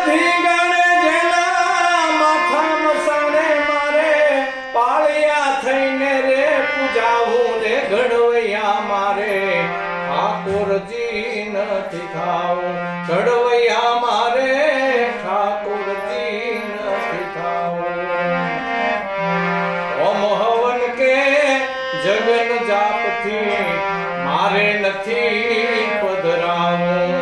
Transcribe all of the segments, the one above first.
ધીંગાણે જેના માથા મસાણે મારે પાળિયા થઈને રે પૂજાવું રે ઘડવૈયા મારે ઠાકોરજી નથી થાવું ઘડવૈયા મારે ઠાકોરજી નથી થાવું ઓમ હવન કે જગન જાપથી મારે નથી પધરાવું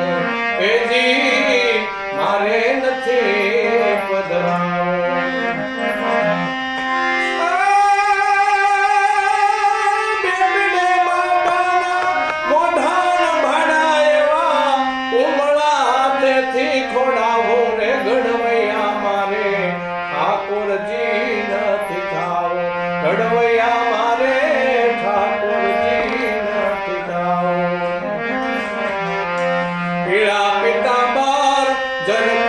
એજી મારે નથી પધરાવું બેબડે બાપાના મોઢાના ભાડા એવા ઉમળા હાથેથી ખોડાવું રે ઘડવૈયા મારે ઠાકોરજી નથી થાવું ઘડવૈયા મારે ઠાકોરજી નથી થાવું પીળા પિતાંબર જન